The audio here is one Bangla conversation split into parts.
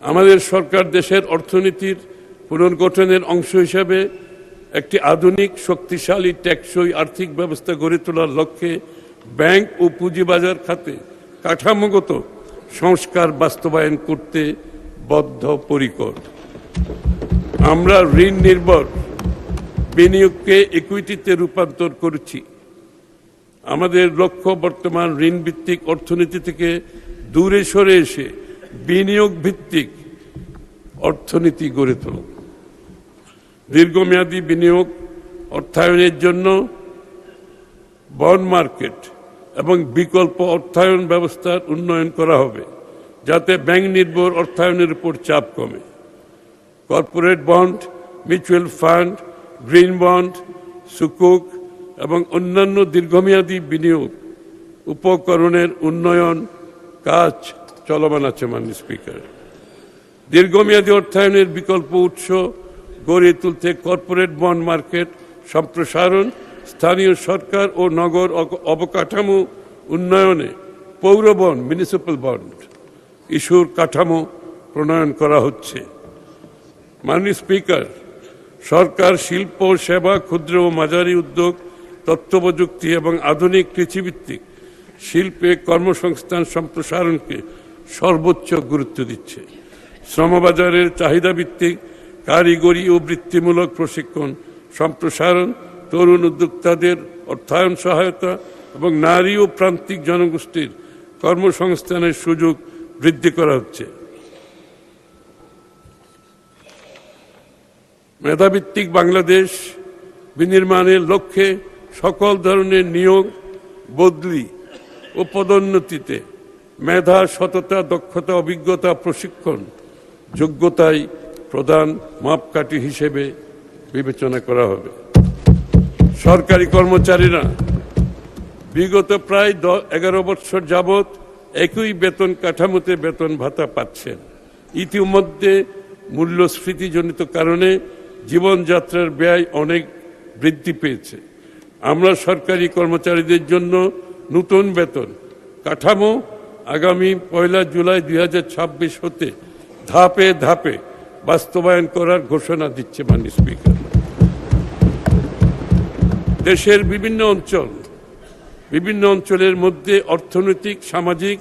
আমাদের সরকার দেশের অর্থনীতির পুনর্গঠনের অংশ হিসাবে একটি আধুনিক, শক্তিশালী, টেকসই আর্থিক ব্যবস্থা গড়ে তোলার লক্ষ্যে ব্যাংক ও পুঁজিবাজার খাতে কাঠামোগত সংস্কার বাস্তবায়ন করতে বদ্ধপরিকর। আমরা ঋণ নির্ভর বিনিয়োগকে ইকুইটিতে রূপান্তর করেছি। আমাদের লক্ষ্য বর্তমান ঋণ ভিত্তিক অর্থনীতি থেকে দূরে সরে এসে বিনিয়োগ ভিত্তিক অর্থনীতি গড়ে তোলা। দীর্ঘমেয়াদী বিনিয়োগ অর্থায়নের জন্য বন্ড মার্কেট এবং বিকল্প অর্থায়ন ব্যবস্থার উন্নয়ন করা হবে, যাতে ব্যাংক নির্ভর অর্থায়নের উপর চাপ কমে। Corporate bond, mutual fund, green bond, সুকুক এবং অন্যান্য দীর্ঘমেয়াদী বিনিয়োগ উপকরণের উন্নয়ন কাজ চলমান আছে। মাননীয় স্পিকার, দীর্ঘমেয়াদী অর্থায়নের বিকল্প উৎস গড়ে তুলতে কর্পোরেট বন্ড মার্কেট সম্প্রসারণ, স্থানীয় সরকার ও নগর অবকাঠামো উন্নয়নে পৌর বন্ড, মিউনিসিপ্যাল বন্ড ইস্যুর কাঠামো প্রণয়ন করা হচ্ছে। মাননীয় স্পিকার, সরকার শিল্প, সেবা, ক্ষুদ্র ও মাঝারি উদ্যোগ, তথ্য প্রযুক্তি এবং আধুনিক কৃষিভিত্তিক শিল্পে কর্মসংস্থান সম্প্রসারণকে সর্বোচ্চ গুরুত্ব দিচ্ছে। শ্রমবাজারের চাহিদাভিত্তিক কারিগরি ও বৃত্তিমূলক প্রশিক্ষণ সম্প্রসারণ, তরুণ উদ্যোক্তাদের অর্থায়ন সহায়তা এবং নারী ও প্রান্তিক জনগোষ্ঠীর কর্মসংস্থানের সুযোগ বৃদ্ধি করা হচ্ছে। মেধাভিত্তিক বাংলাদেশ বিনির্মাণের লক্ষ্যে সকল ধরনের নিয়োগ, বদলি ও পদোন্নতিতে মেধা, সততা, দক্ষতা, অভিজ্ঞতা, প্রশিক্ষণ, যোগ্যতাই প্রধান মাপকাঠি হিসেবে বিবেচনা করা হবে। সরকারি কর্মচারীরা বিগত প্রায় 11 বছর যাবৎ একই বেতন কাঠামোতে বেতন ভাতা পাচ্ছেন। ইতিমধ্যে মূল্যস্ফীতিজনিত কারণে জীবনযাত্রার ব্যয় অনেক বৃদ্ধি পেয়েছে। আমরা সরকারি কর্মচারীদের জন্য নতুন বেতন কাঠামো আগামী 1 জুলাই 2026 হতে ধাপে ধাপে বাস্তবায়ন করার ঘোষণা দিচ্ছে। মাননীয় স্পিকার, দেশের বিভিন্ন অঞ্চলের মধ্যে অর্থনৈতিক, সামাজিক,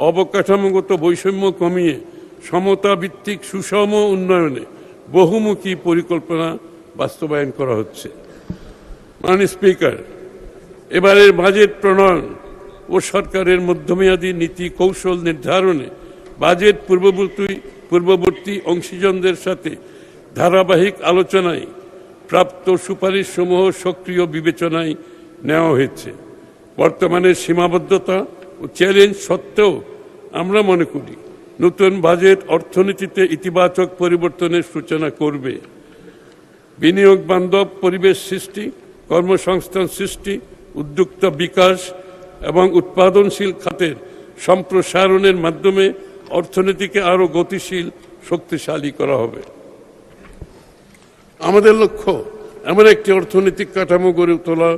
অবকাঠামোগত বৈষম্য কমিয়ে সমতা ভিত্তিক সুষম উন্নয়নে বহুমুখী পরিকল্পনা বাস্তবায়ন করা হচ্ছে। মাননীয় স্পিকার, এবারের বাজেট প্রণয়ন ও সরকারের মধ্যমেয়াদী নীতি কৌশল নির্ধারণে বাজেট পূর্ববর্তী অংশীজনদের সাথে ধারাবাহিক আলোচনায় প্রাপ্ত সুপারিশ সমূহ সক্রিয় বিবেচনায় নেওয়া হয়েছে। বর্তমানে সীমাবদ্ধতা ও চ্যালেঞ্জ সত্ত্বেও আমরা মনে করি নতুন বাজেট অর্থনীতিতে ইতিবাচক পরিবর্তনের সূচনা করবে। বিনিয়োগ বান্ধব পরিবেশ সৃষ্টি, কর্মসংস্থান সৃষ্টি, উদ্যোক্তা বিকাশ এবং উৎপাদনশীল খাতের সম্প্রসারণের মাধ্যমে অর্থনীতিকে আরও গতিশীল, শক্তিশালী করা হবে। আমাদের লক্ষ্য এমন একটি অর্থনৈতিক কাঠামো গড়ে তোলা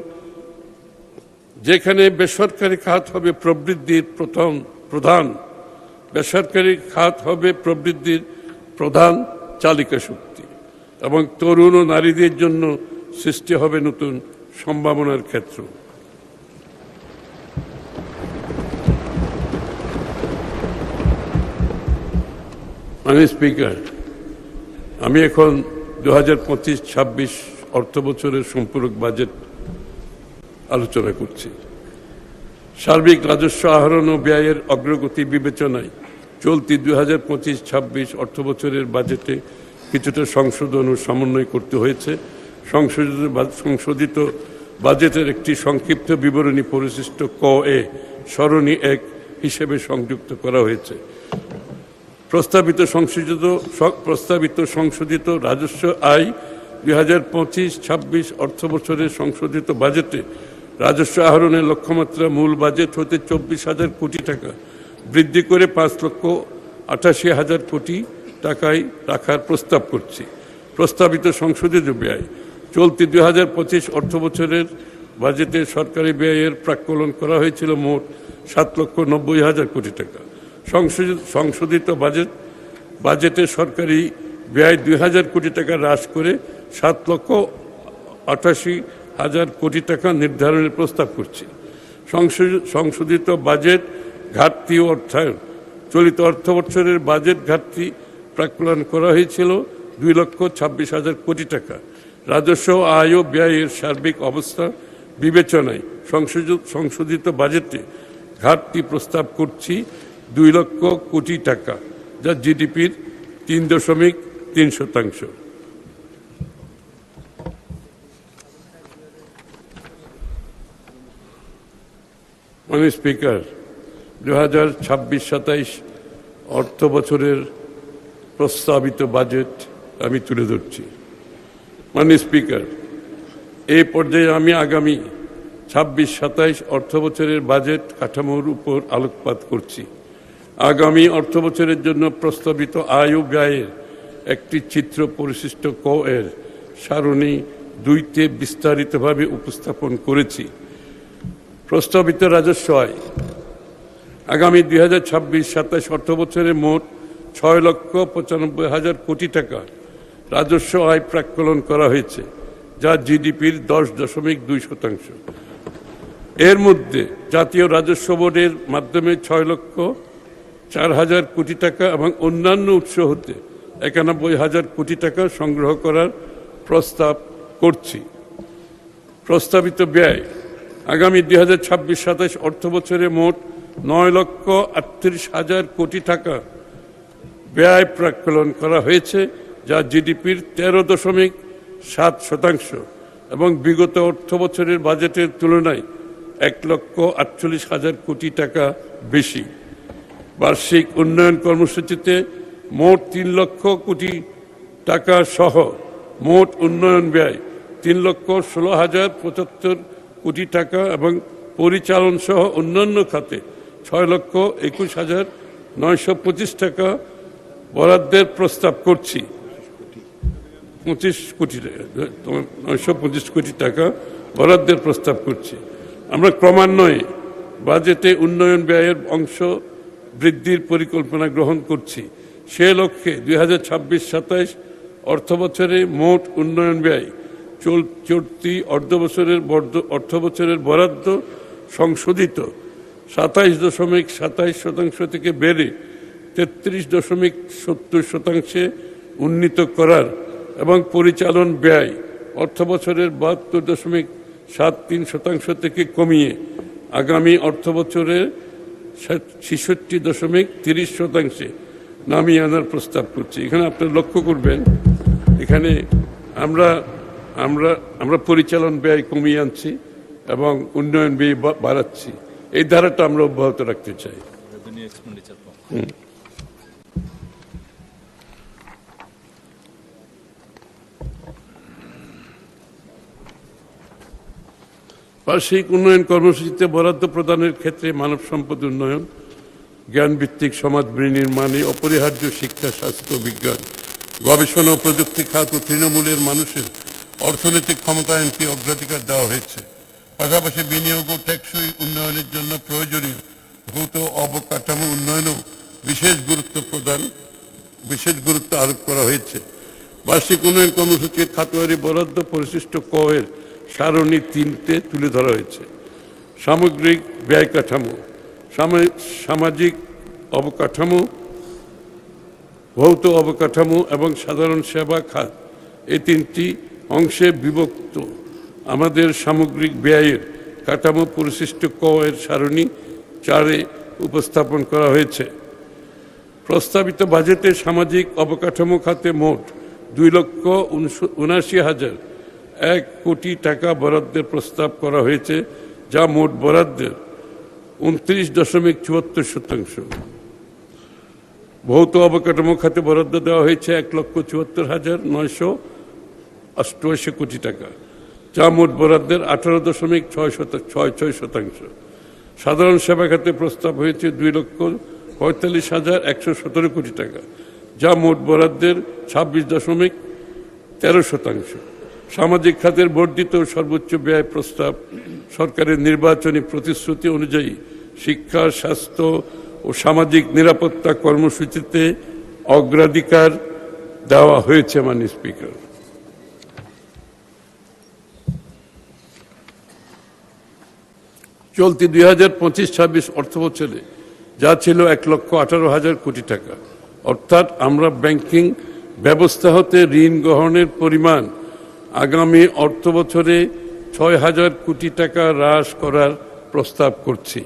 যেখানে বেসরকারি খাত হবে প্রবৃদ্ধির প্রধান চালিকা শক্তি এবং তরুণ ও নারীদের জন্য সৃষ্টি হবে নতুন সম্ভাবনার ক্ষেত্র। মাননীয় স্পিকার, আমি এখন 2025-26 অর্থ বছরের সম্পূরক বাজেট আলোচনা করছি। সার্বিক রাজস্ব আহরণ ও ব্যয়ের অগ্রগতি বিবেচনায় চলতি 2025-26 অর্থ বছরের বাজেটে কিছুটা সংশোধন ও সমন্বয় করতে হয়েছে। সংশোধিত বাজেটের একটি সংক্ষিপ্ত বিবরণী পরিশিষ্ট ক-এ সরণি 1 হিসেবে সংযুক্ত করা হয়েছে। প্রস্তাবিত সংশোধিত রাজস্ব আয় 2025-26 অর্থ বছরের সংশোধিত বাজেটে রাজস্ব আহরণের লক্ষ্যমাত্রা মূল বাজেট হতে 24,000 কোটি টাকা বৃদ্ধি করে 5,88,000 কোটি টাকায় রাখার প্রস্তাব করছি। প্রস্তাবিত সংশোধিত ব্যয় চলতি 2025 অর্থ বছরের বাজেটে সরকারি ব্যয়ের প্রাক্কলন করা হয়েছিল মোট 7,90,000 কোটি টাকা। সংশোধিত বাজেট বাজেটে সরকারি ব্যয় 2,000 কোটি টাকা হ্রাস করে 7,88,000 কোটি টাকা নির্ধারণের প্রস্তাব করছি। সংশোধিত বাজেট ঘাটতি ও অর্থায়ন। চলিত অর্থবছরের বাজেট ঘাটতি প্রাক্কলন করা হয়েছিল 2,26,000 কোটি টাকা। রাজস্ব আয় ও ব্যয়ের সার্বিক অবস্থা বিবেচনায় সংশোধিত বাজেটে ঘাটতি প্রস্তাব করছি 2 লক্ষ কোটি টাকা, যা জিডিপির 3.3%। মাননীয় স্পিকার, 2026-27 অর্থ বছরের প্রস্তাবিত বাজেট আমি তুলে ধরছি। মাননীয় স্পিকার, এই পর্যায়ে আমি আগামী 26-27 অর্থ বছরের বাজেট কাঠামোর উপর আলোকপাত করছি। আগামী অর্থ বছরের জন্য প্রস্তাবিত আয় ও ব্যয়ের একটি চিত্র পরিশিষ্ট ক এর সারণী 2-তে বিস্তারিতভাবে উপস্থাপন করেছি। প্রস্তাবিত রাজস্ব আয় আগামী 2026-27 অর্থ বছরে মোট 6,95,000 কোটি টাকা রাজস্ব আয় প্রাক্কলন করা হয়েছে, যা জিডিপির 10.2%। এর মধ্যে জাতীয় রাজস্ব বোর্ডের মাধ্যমে 6,04,000 কোটি টাকা এবং অন্যান্য উৎস হতে 91,000 কোটি টাকা সংগ্রহ করার প্রস্তাব করছি। প্রস্তাবিত ব্যয় আগামী 2026-27 অর্থ বছরে মোট 9,38,000 কোটি টাকা ব্যয় প্রাক্কলন করা হয়েছে, যা জিডিপির 13.7% এবং বিগত অর্থ বছরের বাজেটের তুলনায় 1,48,000 কোটি টাকা বেশি। বার্ষিক উন্নয়ন কর্মসূচিতে মোট 3 লক্ষ কোটি টাকা সহ মোট উন্নয়ন ব্যয় 3,16,075 কোটি টাকা এবং পরিচালন সহ অন্যান্য খাতে 6,21,925 টাকা বরাদ্দের প্রস্তাব করছি। 925 কোটি টাকা বরাদ্দের প্রস্তাব করছি। আমরা ক্রমান্বয়ে বাজেটে উন্নয়ন ব্যয়ের অংশ বৃদ্ধির পরিকল্পনা গ্রহণ করছি। সে লক্ষ্যে 2026-27 অর্থ বছরে মোট উন্নয়ন ব্যয় চলতি অর্থ বছরের বরাদ্দ সংশোধিত 27.27% থেকে বেড়ে 33.70% উন্নীত করার এবং পরিচালন ব্যয় অর্থ বছরের 72.73% থেকে কমিয়ে আগামী অর্থ বছরের 66.30% নামিয়ে আনার প্রস্তাব করছি। এখানে আপনারা লক্ষ্য করবেন, এখানে আমরা পরিচালন ব্যয় কমিয়ে আনছি এবং উন্নয়ন ব্যয় বাড়াচ্ছি। এই ধারাটা আমরা অব্যাহত রাখতে চাই। বার্ষিক উন্নয়ন কর্মসূচিতে বরাদ্দ প্রদানের ক্ষেত্রে মানব সম্পদ উন্নয়ন, জ্ঞানভিত্তিক সমাজ বিনির্মাণে অপরিহার্য শিক্ষা, স্বাস্থ্য, বিজ্ঞান, গবেষণা ও প্রযুক্তি খাত ও তৃণমূলের মানুষের অর্থনৈতিক ক্ষমতায়নকে অগ্রাধিকার দেওয়া হয়েছে। পাশাপাশি বিনিয়োগ ও টেকসই উন্নয়নের জন্য প্রয়োজনীয় ভৌত অবকাঠামো উন্নয়নেও বিশেষ গুরুত্ব আরোপ করা হয়েছে। বার্ষিক উন্নয়ন কর্মসূচির খাতওয়ারি বরাদ্দ পরিশিষ্ট ক এর সারণী 3-তে তুলে ধরা হয়েছে। সামগ্রিক ব্যয় কাঠামো, সামাজিক অবকাঠামো, ভৌত অবকাঠামো এবং সাধারণ সেবা খাত, এই 3টি অংশে বিভক্ত আমাদের সামগ্রিক ব্যয়ের কাঠামো পরিশিষ্ট ক এর সারণী 4-এ উপস্থাপন করা হয়েছে। প্রস্তাবিত বাজেটে সামাজিক অবকাঠামো খাতে মোট 2,79,001 কোটি টাকা বরাদ্দের প্রস্তাব করা হয়েছে, যা মোট বরাদ্দের 29.74%। ভৌত অবকাঠামো খাতে বরাদ্দ দেওয়া হয়েছে 1,74,988 কোটি টাকা, যা মোট বরাদ্দের 18.66%। সাধারণ সেবা খাতে প্রস্তাব হয়েছে 2,45,117 কোটি টাকা, যা মোট বরাদ্দের 26.13%। সামাজিক খাতের বর্ধিত সর্বোচ্চ ব্যয় প্রস্তাব সরকারের নির্বাচনী প্রতিশ্রুতি অনুযায়ী শিক্ষা, স্বাস্থ্য ও সামাজিক নিরাপত্তা কর্মসূচিতে অগ্রাধিকার দেওয়া হয়েছে মাননীয় স্পিকার। চলতি 2025-26 অর্থবছরে যা ছিল 1,18,000 কোটি টাকা, অর্থাৎ আমরা ব্যাংকিং ব্যবস্থা হতে ঋণ গ্রহণের পরিমাণ আগামী অর্থবছরে 6,000 কোটি টাকা হ্রাস করার প্রস্তাব করছি।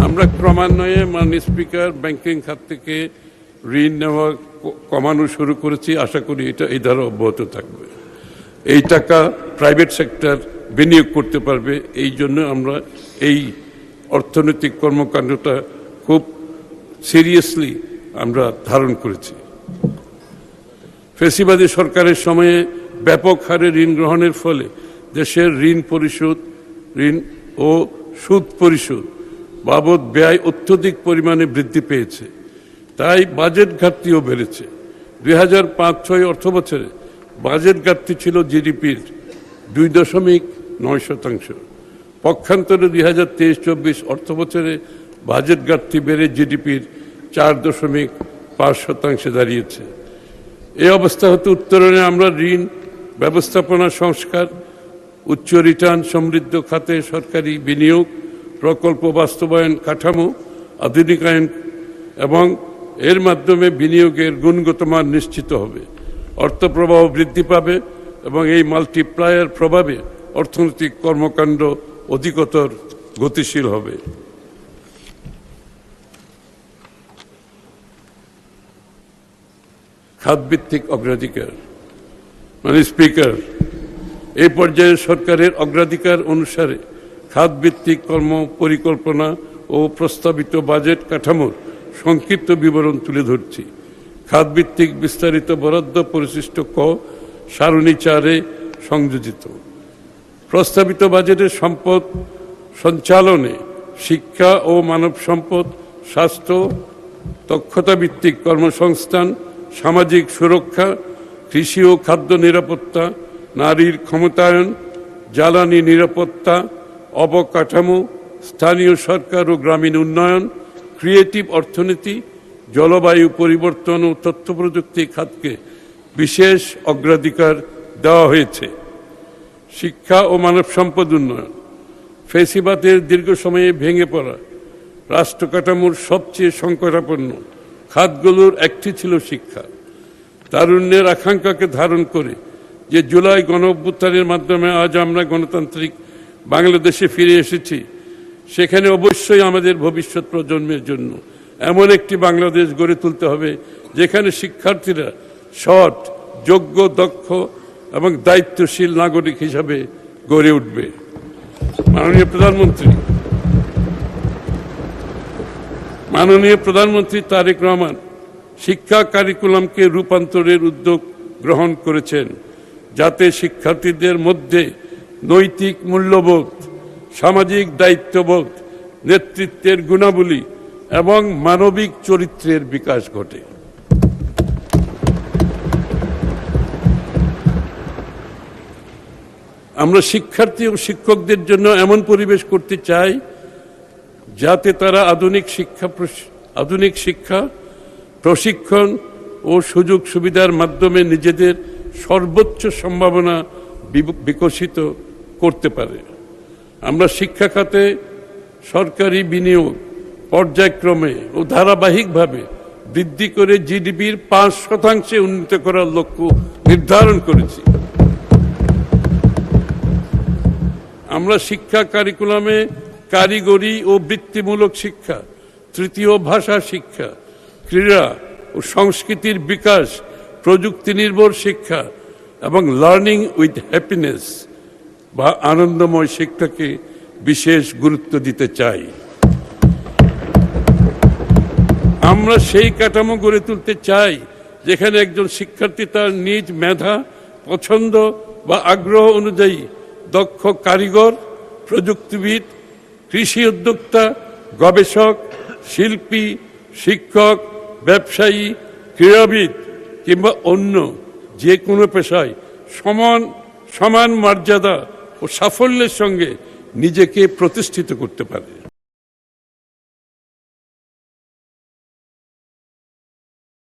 আমরা ক্রমান্বয়ে মাননীয় স্পিকার ব্যাংকিং খাত থেকে ঋণ নেওয়া কমানো শুরু করেছি। আশা করি এটা এই ধারা অব্যাহত থাকবে। এই টাকা প্রাইভেট সেক্টর বিনিয়োগ করতে পারবে। এই জন্য আমরা এই অর্থনৈতিক কর্মকাণ্ডটা খুব সিরিয়াসলি আমরা ধারণ করেছি। ফ্যাসিবাদী সরকারের সময়ে ব্যাপক হারে ঋণ গ্রহণের ফলে দেশের ঋণ ও সুদ পরিশোধ বাবদ ব্যয় অত্যধিক পরিমাণে বৃদ্ধি পেয়েছে। তাই বাজেট ঘাটতিও বেড়েছে। 2005-06 অর্থবছরে বাজেট ঘাটতি ছিল জিডিপির 2.9%। পক্ষান্তরে 2023-24 অর্থবছরে বাজেট ঘাটতি বেড়ে জিডিপির 4.5% দাঁড়িয়েছে। এই অবস্থা হতে উত্তরণে আমরা ঋণ ব্যবস্থাপনা সংস্কার, উচ্চ রিটার্ন সমৃদ্ধ খাতে সরকারি বিনিয়োগ, প্রকল্প বাস্তবায়ন কাঠামো আধুনিকায়ন এবং এর মাধ্যমে বিনিয়োগের গুণগত মান নিশ্চিত হবে, অর্থ প্রবাহ বৃদ্ধি পাবে এবং এই মাল্টিপ্লায়ার প্রভাবে অর্থনৈতিক কর্মকাণ্ড অধিকতর গতিশীল হবে। খাতভিত্তিক অগ্রাধিকার। মাননীয় স্পিকার, এই পর্যায়ে সরকারের অগ্রাধিকার অনুসারে খাতভিত্তিক কর্ম পরিকল্পনা ও প্রস্তাবিত বাজেট কাঠামোর সংক্ষিপ্ত বিবরণ তুলে ধরছি। খাতভিত্তিক বিস্তারিত বরাদ্দ পরিশিষ্ট ক সারণী 4-এ সংযোজিত। প্রস্তাবিত বাজেটের সম্পদ সঞ্চালনে শিক্ষা ও মানব সম্পদ, স্বাস্থ্য, দক্ষতা ভিত্তিক কর্মসংস্থান, সামাজিক সুরক্ষা, কৃষি ও খাদ্য নিরাপত্তা, নারীর ক্ষমতায়ন, জ্বালানি নিরাপত্তা, অবকাঠামো, স্থানীয় সরকার ও গ্রামীণ উন্নয়ন, ক্রিয়েটিভ অর্থনীতি, জলবায়ু পরিবর্তন ও তথ্য প্রযুক্তি খাতকে বিশেষ অগ্রাধিকার দেওয়া হয়েছে। শিক্ষা ও মানব সম্পদ উন্নয়ন। ফ্যাসিবাদের দীর্ঘ সময়ে ভেঙে পড়া রাষ্ট্র কাঠামোর সবচেয়ে সংকটাপন্ন খাতগুলোর একটি ছিল শিক্ষা। তারুণ্যের আকাঙ্ক্ষাকে ধারণ করে যে জুলাই গণঅভ্যুত্থানের মাধ্যমে আজ আমরা গণতান্ত্রিক বাংলাদেশে ফিরে এসেছি, সেখানে অবশ্যই আমাদের ভবিষ্যৎ প্রজন্মের জন্য এমন একটি বাংলাদেশ গড়ে তুলতে হবে যেখানে শিক্ষার্থীরা সৎ, যোগ্য, দক্ষ এবং দায়িত্বশীল নাগরিক হিসাবে গড়ে উঠবে। মাননীয় প্রধানমন্ত্রী তারেক রহমান শিক্ষা কারিকুলামকে রূপান্তরের উদ্যোগ গ্রহণ করেছেন, যাতে শিক্ষার্থীদের মধ্যে নৈতিক মূল্যবোধ, সামাজিক দায়িত্ববোধ, নেতৃত্বের গুণাবলী এবং মানবিক চরিত্রের বিকাশ ঘটে। আমরা শিক্ষার্থী ও শিক্ষকদের জন্য এমন পরিবেশ করতে চাই যাতে তারা আধুনিক শিক্ষা, প্রশিক্ষণ ও সুযোগ সুবিধার মাধ্যমে নিজেদের সর্বোচ্চ সম্ভাবনা বিকশিত করতে পারে। আমরা শিক্ষা খাতে সরকারি বিনিয়োগ পর্যায়ক্রমে ও ধারাবাহিকভাবে বৃদ্ধি করে জিডিপির 5% উন্নীত করার লক্ষ্য নির্ধারণ করেছি। আমরা শিক্ষা কারিকুলামে কারিগরি ও বৃত্তিমূলক শিক্ষা, তৃতীয় ভাষা শিক্ষা, ক্রীড়া ও সংস্কৃতির বিকাশ, প্রযুক্তি নির্ভর শিক্ষা এবং লার্নিং উইথ হ্যাপিনেস বা আনন্দময় শিক্ষাকে বিশেষ গুরুত্ব দিতে চাই। আমরা সেই কাঠামো গড়ে তুলতে চাই যেখানে একজন শিক্ষার্থী তার নিজ মেধা, পছন্দ বা আগ্রহ অনুযায়ী দক্ষ কারিগর, প্রযুক্তিবিদ, কৃষি উদ্যোক্তা, গবেষক, শিল্পী, শিক্ষক, ব্যবসায়ী, ক্রীড়াবিদ কিংবা অন্য যে কোনো পেশায় সমান মর্যাদা ও সাফল্যের সঙ্গে নিজেকে প্রতিষ্ঠিত করতে পারে।